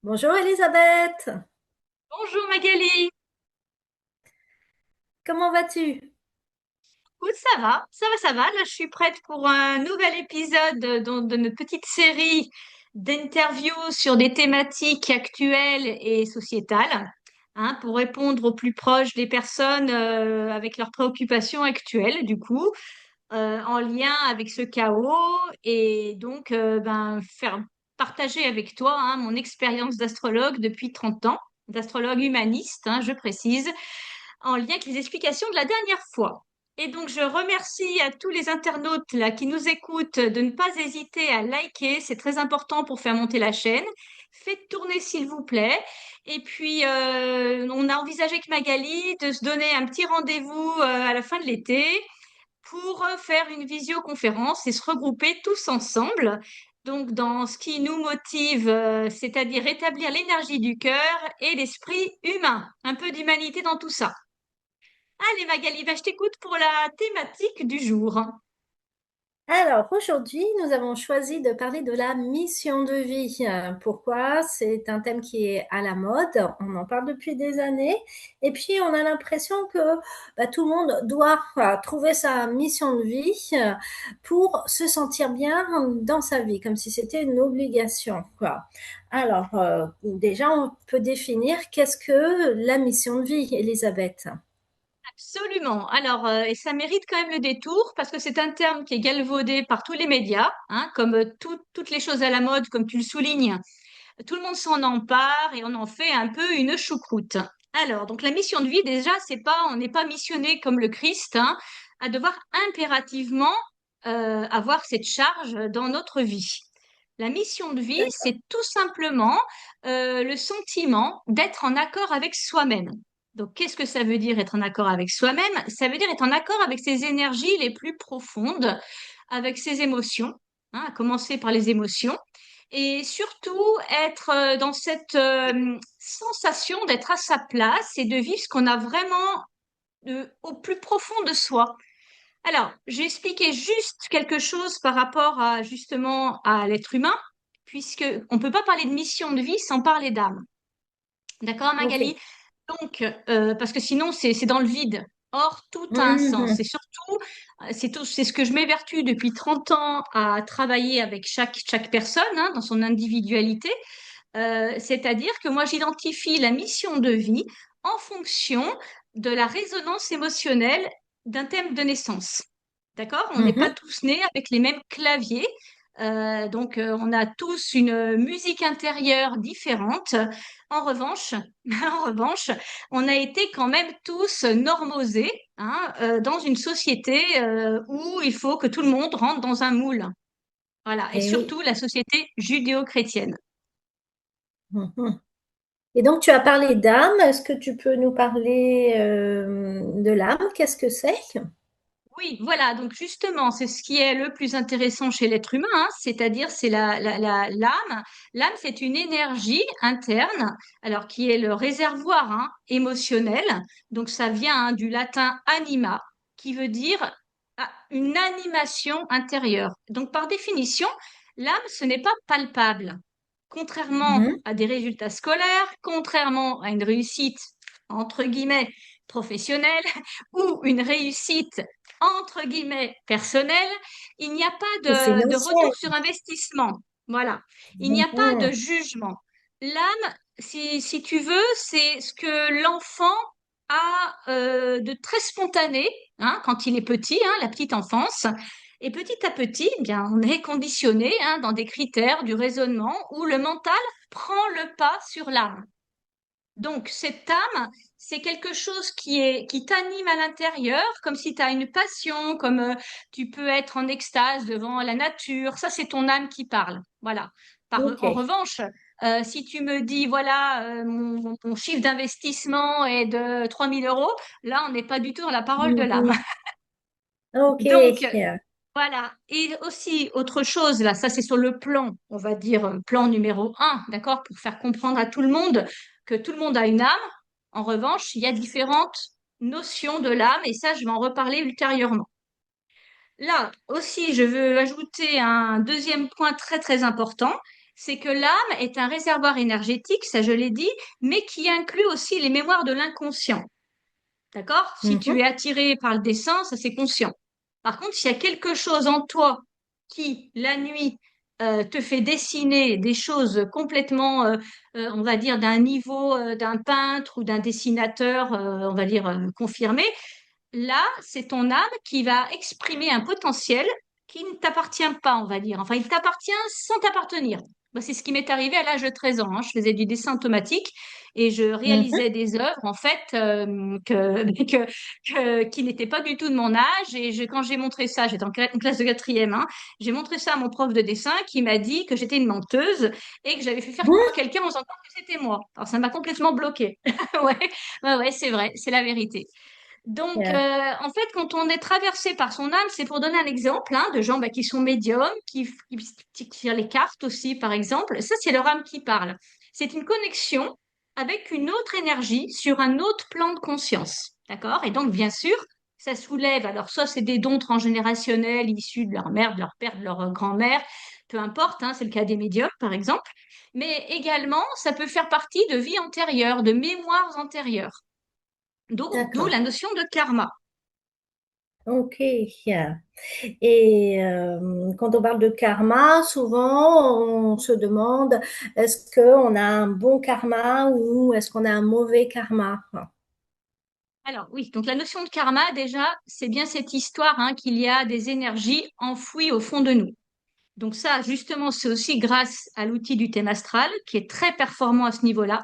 Bonjour Elisabeth, Bonjour Magali. comment vas-tu? Écoute, ça va. Là, je suis prête pour un nouvel épisode de notre petite série d'interviews sur des thématiques actuelles et sociétales, hein, pour répondre au plus proche des personnes avec leurs préoccupations actuelles, du coup, en lien avec ce chaos et donc faire partager avec toi, hein, mon expérience d'astrologue depuis 30 ans, d'astrologue humaniste, hein, je précise, en lien avec les explications de la dernière fois. Et donc, je remercie à tous les internautes là qui nous écoutent de ne pas hésiter à liker, c'est très important pour faire monter la chaîne. Faites tourner s'il vous plaît. Et puis, on a envisagé avec Magali de se donner un petit rendez-vous à la fin de l'été pour faire une visioconférence et se regrouper tous ensemble. Donc, dans ce qui nous motive, c'est-à-dire rétablir l'énergie du cœur et l'esprit humain. Un peu d'humanité dans tout ça. Allez Magali, je t'écoute pour la thématique du jour. Alors aujourd'hui, nous avons choisi de parler de la mission de vie. Pourquoi? C'est un thème qui est à la mode, on en parle depuis des années, et puis on a l'impression que tout le monde doit trouver sa mission de vie pour se sentir bien dans sa vie, comme si c'était une obligation, quoi. Alors déjà, on peut définir qu'est-ce que la mission de vie, Elisabeth? Absolument. Alors, et ça mérite quand même le détour parce que c'est un terme qui est galvaudé par tous les médias, hein, comme toutes les choses à la mode, comme tu le soulignes. Tout le monde s'en empare et on en fait un peu une choucroute. Alors, donc la mission de vie, déjà, c'est pas, on n'est pas missionné comme le Christ, hein, à devoir impérativement avoir cette charge dans notre vie. La mission de vie, D'accord. c'est tout simplement le sentiment d'être en accord avec soi-même. Donc, qu'est-ce que ça veut dire être en accord avec soi-même? Ça veut dire être en accord avec ses énergies les plus profondes, avec ses émotions, hein, à commencer par les émotions, et surtout être dans cette sensation d'être à sa place et de vivre ce qu'on a vraiment au plus profond de soi. Alors, j'ai expliqué juste quelque chose par rapport à justement à l'être humain, puisque on peut pas parler de mission de vie sans parler d'âme. D'accord, Ok. Magali? Donc, parce que sinon c'est dans le vide. Or, tout a un sens. Mhm. Et surtout, c'est ce que je m'évertue depuis 30 ans à travailler avec chaque personne, hein, dans son individualité. C'est-à-dire que moi, j'identifie la mission de vie en fonction de la résonance émotionnelle d'un thème de naissance. D'accord? On n'est pas Mhm. tous nés avec les mêmes claviers. On a tous une musique intérieure différente. En revanche, en revanche, on a été quand même tous normosés, hein, dans une société où il faut que tout le monde rentre dans un moule. Voilà. Et Et oui. surtout la société judéo-chrétienne. Mhm. Et donc, tu as parlé d'âme. Est-ce que tu peux nous parler de l'âme? Qu'est-ce que c'est? Oui, voilà. Donc justement, c'est ce qui est le plus intéressant chez l'être humain, hein, c'est-à-dire c'est l'âme. L'âme, c'est une énergie interne, alors qui est le réservoir, hein, émotionnel. Donc ça vient, hein, du latin anima, qui veut dire une animation intérieure. Donc par définition, l'âme, ce n'est pas palpable. Contrairement Mhm. à des résultats scolaires, contrairement à une réussite entre guillemets professionnelle ou une réussite entre guillemets personnelle, il n'y a pas Ou de retour financière. sur investissement. Voilà. Il n'y a pas de Mhm. jugement. L'âme, si tu veux, c'est ce que l'enfant a de très spontané, hein, quand il est petit, hein, la petite enfance. Et petit à petit, eh bien, on est conditionné, hein, dans des critères du raisonnement où le mental prend le pas sur l'âme. Donc, cette âme, c'est quelque chose qui t'anime à l'intérieur, comme si tu as une passion, comme tu peux être en extase devant la nature. Ça, c'est ton âme qui parle. Voilà. Ok. En revanche, si tu me dis, voilà, mon chiffre d'investissement est de 3 000 euros, là, on n'est pas du tout dans la parole de l'âme. Mhm. Ok. Donc, voilà. Et aussi, autre chose, là, ça c'est sur le plan, on va dire plan numéro un, d'accord, pour faire comprendre à tout le monde que tout le monde a une âme. En revanche, il y a différentes notions de l'âme et ça, je vais en reparler ultérieurement. Là aussi, je veux ajouter un deuxième point très très important, c'est que l'âme est un réservoir énergétique, ça je l'ai dit, mais qui inclut aussi les mémoires de l'inconscient. D'accord? Si tu Mhm. es attiré par le dessin, ça c'est conscient. Par contre, s'il y a quelque chose en toi qui, la nuit, te fait dessiner des choses complètement, on va dire, d'un niveau d'un peintre ou d'un dessinateur, on va dire, confirmé, là, c'est ton âme qui va exprimer un potentiel qui ne t'appartient pas, on va dire. Enfin, il t'appartient sans t'appartenir. Moi, c'est ce qui m'est arrivé à l'âge de 13 ans, hein. Je faisais du dessin automatique et je Mhm. réalisais des œuvres, en fait, qui n'étaient pas du tout de mon âge. Et quand j'ai montré ça, j'étais en classe de quatrième, hein, j'ai montré ça à mon prof de dessin qui m'a dit que j'étais une menteuse et que j'avais fait faire croire Mhm. quelqu'un en faisant croire que c'était moi. Alors, ça m'a complètement bloquée. Ouais, ouais, ouais, c'est vrai, c'est la vérité. Donc, Yeah. en fait, quand on est traversé par son âme, c'est pour donner un exemple hein, de gens bah, qui sont médiums, qui tirent les cartes aussi, par exemple. Ça, c'est leur âme qui parle. C'est une connexion avec une autre énergie sur un autre plan de conscience. D'accord? Et donc, bien sûr, ça soulève, alors soit c'est des dons transgénérationnels issus de leur mère, de leur père, de leur grand-mère, peu importe, hein, c'est le cas des médiums, par exemple. Mais également, ça peut faire partie de vies antérieures, de mémoires antérieures. D'où D'accord. la notion de karma. Ok. Yeah. Et quand on parle de karma, souvent on se demande est-ce qu'on a un bon karma ou est-ce qu'on a un mauvais karma? Alors oui, donc la notion de karma, déjà, c'est bien cette histoire hein, qu'il y a des énergies enfouies au fond de nous. Donc ça, justement, c'est aussi grâce à l'outil du thème astral, qui est très performant à ce niveau-là,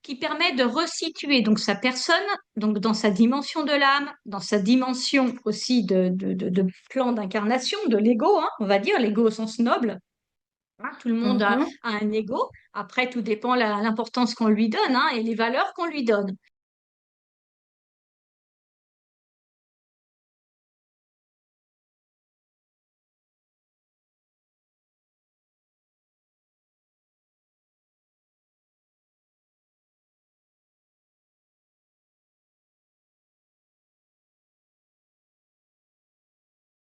qui permet de resituer donc sa personne, donc dans sa dimension de l'âme, dans sa dimension aussi de plan d'incarnation, de l'ego, hein, on va dire, l'ego au sens noble. Hein, tout le monde Mhm. a un ego. Après, tout dépend l'importance qu'on lui donne hein, et les valeurs qu'on lui donne.